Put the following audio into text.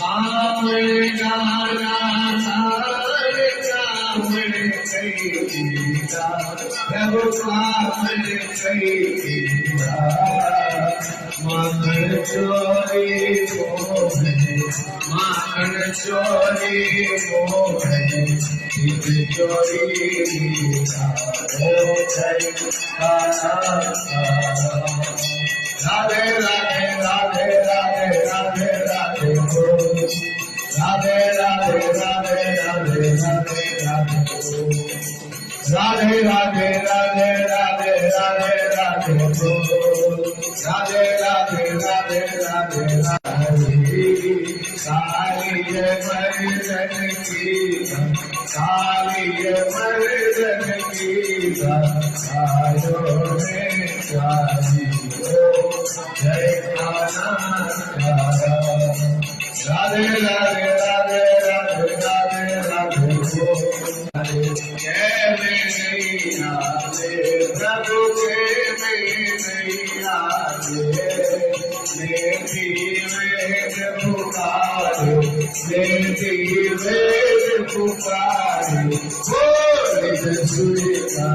सावळे गाना सावळे सावळे कैदीरा प्रभु सावळे कैदीरा माखन चोरी मोहे माखन चोरी मोहे चित चोरी हो जय काना राधे राधे राधे राधे राधे राधे हो राधे राधे राधे राधे राधे राधे हो राधे राधे राधे राधे राधे राधे हो राधे राधे राधे राधे राधे साली मर्दन की साली मर्दन की सायो में जाती हो जय काना राधे राधे राधे राधे राधे राधे हो जय मैया प्रभु के मैया देवी वेद पुकारे देवी वेद पुकारे बोल सुनिता